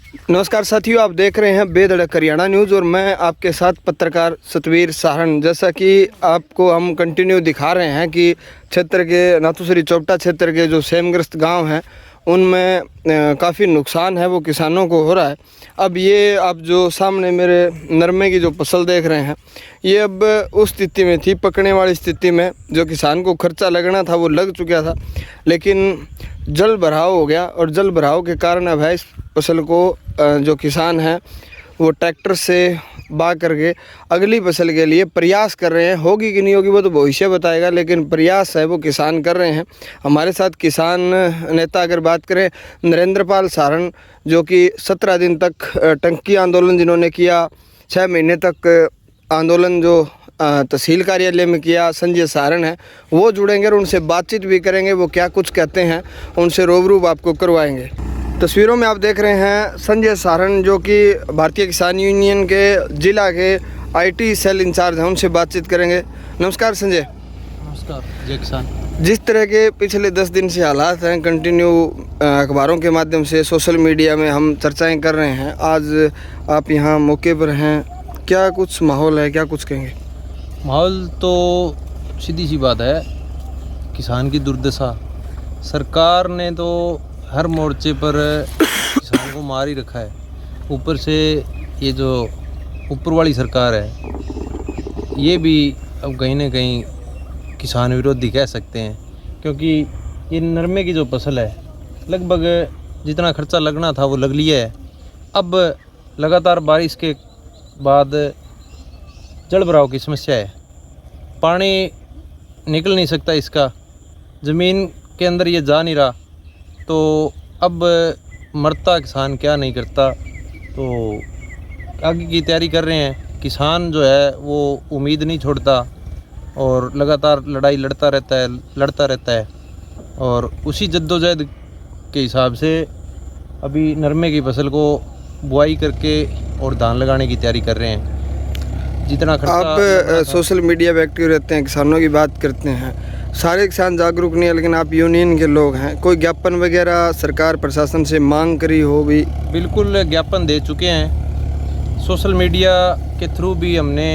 नमस्कार साथियों, आप देख रहे हैं बेधड़क हरियाणा न्यूज़ और मैं आपके साथ पत्रकार सतवीर साहन। जैसा कि आपको हम कंटिन्यू दिखा रहे हैं कि क्षेत्र के नाथूसरी चौपटा क्षेत्र के जो सेमग्रस्त गांव हैं उनमें काफ़ी नुकसान है वो किसानों को हो रहा है। अब ये आप जो सामने मेरे नरमे की जो फसल देख रहे हैं ये अब उस स्थिति में थी, पकने वाली स्थिति में। जो किसान को खर्चा लगना था वो लग चुका था, लेकिन जल भराव हो गया और जल भराव के कारण अब है इस फसल को जो किसान हैं वो ट्रैक्टर से बा करके अगली फसल के लिए प्रयास कर रहे हैं। होगी कि नहीं होगी वो तो भविष्य बताएगा, लेकिन प्रयास है वो किसान कर रहे हैं। हमारे साथ किसान नेता अगर बात करें नरेंद्रपाल सारण, जो कि 17 दिन तक टंकी आंदोलन जिन्होंने किया, 6 महीने तक आंदोलन जो तहसील कार्यालय में किया, संजय सारण है वो जुड़ेंगे और उनसे बातचीत भी करेंगे। वो क्या कुछ कहते हैं उनसे रूबरू आपको करवाएंगे। तस्वीरों में आप देख रहे हैं संजय सारण, जो कि भारतीय किसान यूनियन के जिला के आईटी सेल इंचार्ज हैं, उनसे बातचीत करेंगे। नमस्कार संजय। नमस्कार जय किसान। जिस तरह के पिछले 10 दिन से हालात हैं, कंटिन्यू अखबारों के माध्यम से सोशल मीडिया में हम चर्चाएं कर रहे हैं, आज आप यहाँ मौके पर हैं, क्या कुछ माहौल है, क्या कुछ कहेंगे? माहौल तो सीधी सी बात है, किसान की दुर्दशा। सरकार ने तो हर मोर्चे पर किसान को मार ही रखा है। ऊपर से ये जो ऊपर वाली सरकार है ये भी अब कहीं ना कहीं किसान विरोधी कह सकते हैं, क्योंकि ये नरमे की जो फसल है लगभग जितना खर्चा लगना था वो लग लिया है। अब लगातार बारिश के बाद जल भराव की समस्या है, पानी निकल नहीं सकता, इसका ज़मीन के अंदर ये जा नहीं रहा, तो अब मरता किसान क्या नहीं करता। तो आगे की तैयारी कर रहे हैं। किसान जो है वो उम्मीद नहीं छोड़ता और लगातार लड़ाई लड़ता रहता है और उसी जद्दोजहद के हिसाब से अभी नरमे की फसल को बुआई करके और धान लगाने की तैयारी कर रहे हैं। जितना खर्चा आप सोशल मीडिया पे एक्टिव रहते हैं, किसानों की बात करते हैं, सारे किसान जागरूक नहीं है, लेकिन आप यूनियन के लोग हैं, कोई ज्ञापन वगैरह सरकार प्रशासन से मांग करी हो भी? बिल्कुल ज्ञापन दे चुके हैं, सोशल मीडिया के थ्रू भी हमने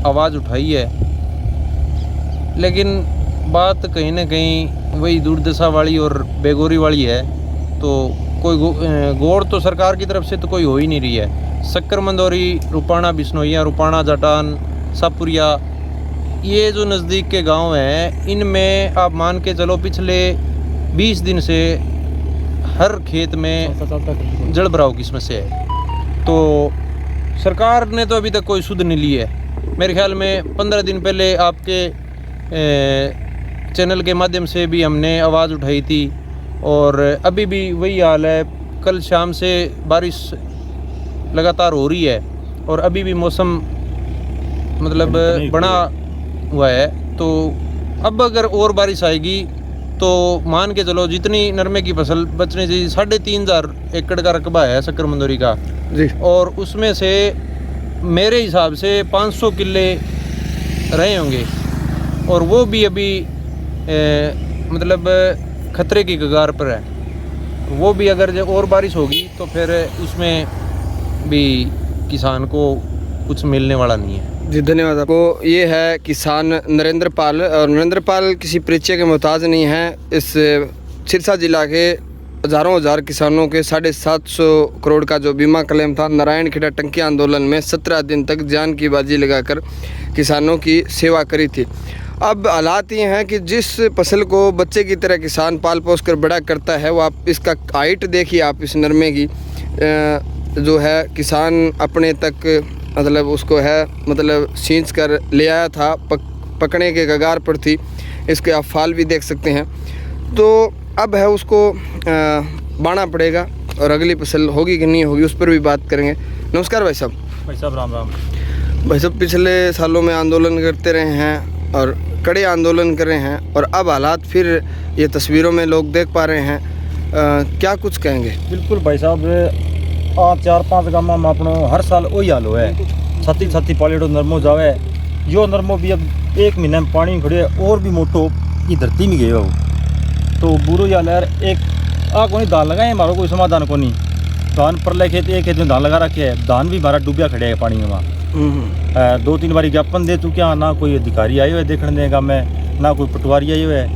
आवाज़ उठाई है, लेकिन बात कहीं ना कहीं वही दुर्दशा वाली और बेगौरी वाली है। तो कोई गौर तो सरकार की तरफ से तो कोई हो ही नहीं रही है। शक्कर मंदौरी, रुपाणा बिश्नोइया, रुपाणा जाटान, सापुरिया, ये जो नज़दीक के गांव हैं इनमें आप मान के चलो पिछले 20 दिन से हर खेत में जल भराव की समस्या है। तो सरकार ने तो अभी तक कोई सुध नहीं ली है। मेरे ख्याल में 15 दिन पहले आपके चैनल के माध्यम से भी हमने आवाज़ उठाई थी और अभी भी वही हाल है। कल शाम से बारिश लगातार हो रही है और अभी भी मौसम मतलब बना हुआ है। तो अब अगर और बारिश आएगी तो मान के चलो जितनी नरमे की फसल बचने चाहिए, 3,500 एकड़ का रकबा है शक्कर मंदौरी का जी, और उसमें से मेरे हिसाब से 500 किले रहे होंगे और वो भी अभी मतलब खतरे की कगार पर है। वो भी अगर और बारिश होगी तो फिर उसमें भी किसान को कुछ मिलने वाला नहीं है। जी धन्यवाद आपको। ये है किसान नरेंद्रपाल, और नरेंद्रपाल किसी परिचय के मोहताज नहीं है। इस सिरसा जिला के हज़ारों हज़ार किसानों के 750 करोड़ का जो बीमा क्लेम था, नारायण खेड़ा टंकी आंदोलन में 17 दिन तक जान की बाजी लगाकर किसानों की सेवा करी थी। अब हालात ये हैं कि जिस फसल को बच्चे की तरह किसान पाल पोस कर बड़ा करता है, वो आप इसका हाइट देखिए, आप इस नरमे की जो है किसान अपने तक मतलब उसको है मतलब सींच कर ले आया था, पकने के कगार पर थी। इसके आप फाल भी देख सकते हैं। तो अब है उसको बाना पड़ेगा और अगली फसल होगी कि नहीं होगी उस पर भी बात करेंगे। नमस्कार भाई साहब। भाई साहब राम राम। भाई साहब, पिछले सालों में आंदोलन करते रहे हैं और कड़े आंदोलन कर रहे हैं और अब हालात फिर ये तस्वीरों में लोग देख पा रहे हैं, क्या कुछ कहेंगे? बिल्कुल भाई साहब, आ 4-5 गाँव में अपनो हर साल वही हाल हुआ है। छत्ती पालेटो नरमो जावे, यो नरमो भी अब 1 महीने में पानी खड़े और भी मोटो की धरती में गए। तो बुरो हाल यार, एक कोई दाल लगाए हमारा कोई समाधान को नहीं। धान परले खेत एक खेत में धान लगा रखे है, धान भी हमारा डूबिया खड़े है पानी में वहाँ। 2-3 बारी ज्ञापन दे चुके हैं, ना कोई अधिकारी आए हुए देखने देगा मैं, ना कोई पटवारी आए हुए है।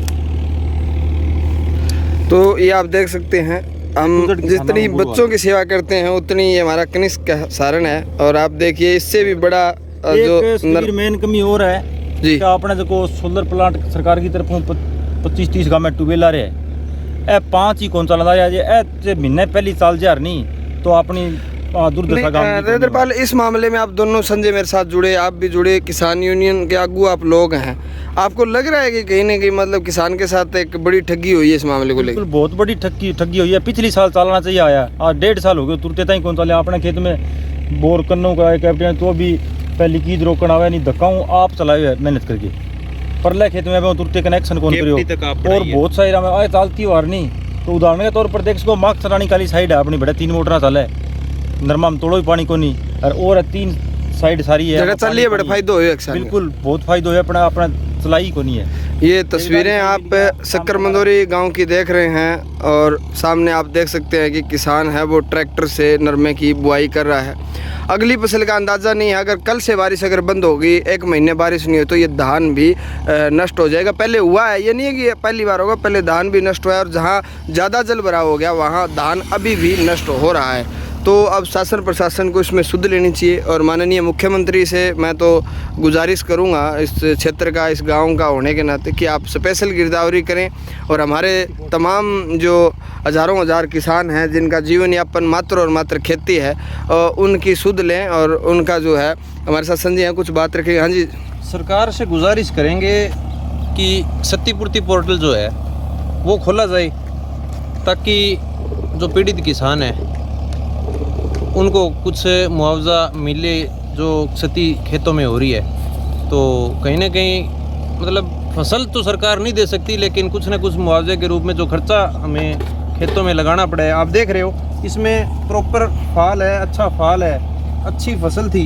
तो ये आप देख सकते हैं, हम जितनी बच्चों की सेवा करते हैं उतनी ये हमारा कनिष्क का सारण है। और आप देखिए इससे भी बड़ा जो मेन कमी और है जी, कि आपने देखो सोलर प्लांट सरकार की तरफों 25-30 गाँव में ट्यूबवेल आ रहे हैं, ए 5 ही कौन चला ए महीने पहली साल जार नहीं तो अपनी दुर्दशा गाँव। नरेंद्रपाल, इस मामले में आप दोनों संजय मेरे साथ जुड़े, आप भी जुड़े, किसान यूनियन के आगू आप लोग हैं, आपको लग रहा है कि कहीं ना कहीं मतलब किसान के साथ एक बड़ी ठगी हुई है इस मामले को लेकर? बहुत बड़ी ठगी हुई है। पिछली साल चलना चाहिए आया, आज 1.5 साल हो गए तुरते ताई कौन चले। अपने खेत में बोर कन्नों का कैप्टन तो भी पहली कीज रोकना आवे नहीं धक्काऊँ आप चलाए हुए मेहनत करके, परले खेत में तुरते कनेक्शन कौन करियो। और बहुत सारी आए चालती वार नहीं तो उदाहरण के तौर पर देख सको मार्क्स रानी काली साइड है अपनी बड़े 3 मोटर चल है, नरमा में तोड़ो ही पानी को नहीं और 3 साइड सारी है चलिए बड़े फायदे हुए। बिल्कुल बहुत फायदे हुए, अपना अपना चलाई को नहीं है। ये तस्वीरें आप शक्कर मंदोरी गांव की देख रहे हैं और सामने आप देख सकते हैं कि किसान है वो ट्रैक्टर से नरमे की बुआई कर रहा है। अगली फसल का अंदाज़ा नहीं है, अगर कल से बारिश अगर बंद होगी, 1 महीने बारिश नहीं हो तो ये धान भी नष्ट हो जाएगा। पहले हुआ है, ये नहीं है कि ये पहली बार होगा, पहले धान भी नष्ट हुआ है और जहाँ ज़्यादा जल भराव हो गया वहाँ धान अभी भी नष्ट हो रहा है। तो अब शासन प्रशासन को इसमें सुध लेनी चाहिए और माननीय मुख्यमंत्री से मैं तो गुजारिश करूंगा इस क्षेत्र का, इस गांव का होने के नाते, कि आप स्पेशल गिरदावरी करें और हमारे तमाम जो हज़ारों हज़ार किसान हैं जिनका जीवन यापन मात्र और मात्र खेती है उनकी सुध लें और उनका जो है। हमारे साथ संजय हैं, कुछ बात रखेंगे। हाँ जी, सरकार से गुजारिश करेंगे कि क्षतिपूर्ति पोर्टल जो है वो खोला जाए ताकि जो पीड़ित किसान है उनको कुछ मुआवजा मिले जो क्षति खेतों में हो रही है। तो कहीं ना कहीं मतलब फसल तो सरकार नहीं दे सकती, लेकिन कुछ ना कुछ मुआवजे के रूप में जो खर्चा हमें खेतों में लगाना पड़ा है। आप देख रहे हो इसमें प्रॉपर फाल है, अच्छा फाल है, अच्छी फसल थी,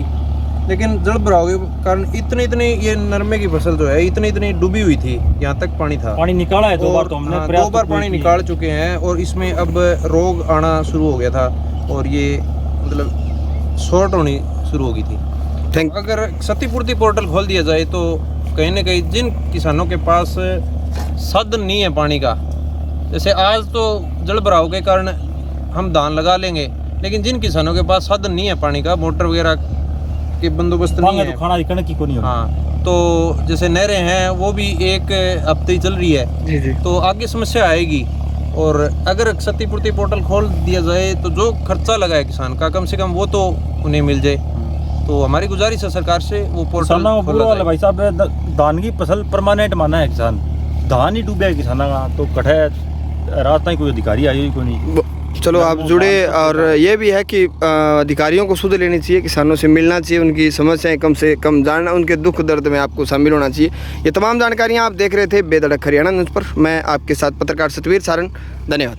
लेकिन जल भराव के कारण इतनी ये नरमे की फसल जो है इतनी डूबी हुई थी, यहाँ तक पानी था। पानी निकाला है 2 बार, तो हमने 2 बार पानी निकाल चुके हैं और इसमें अब रोग आना शुरू हो गया था और ये मतलब शॉर्ट होनी शुरू हो गई थी। अगर क्षतिपूर्ति पोर्टल खोल दिया जाए तो कहीं ना कहीं जिन किसानों के पास साधन नहीं है पानी का, जैसे आज तो जल भराव के कारण हम धान लगा लेंगे, लेकिन जिन किसानों के पास साधन नहीं है पानी का, मोटर वगैरह के बंदोबस्त नहीं है, तो खाना की को नहीं होगा। हाँ, तो जैसे नहरें हैं वो भी 1 हफ्ते ही चल रही है जी। तो आगे समस्या आएगी। और अगर क्षतिपूर्ति पोर्टल खोल दिया जाए तो जो खर्चा लगा है किसान का कम से कम वो तो उन्हें मिल जाए। तो हमारी गुजारिश है सरकार से वो पोर्टल खोला जाए। भाई साहब धान की फसल परमानेंट माना है किसान, धान ही डूबे है किसाना का, तो कटे रात तक कोई अधिकारी आई कोई नहीं। चलो आप जुड़े और ये भी है कि अधिकारियों को सुध लेनी चाहिए, किसानों से मिलना चाहिए, उनकी समस्याएं कम से कम जानना, उनके दुख दर्द में आपको शामिल होना चाहिए। ये तमाम जानकारियां आप देख रहे थे बेधड़क हरियाणा न्यूज़ पर। मैं आपके साथ पत्रकार सतवीर सारण, धन्यवाद।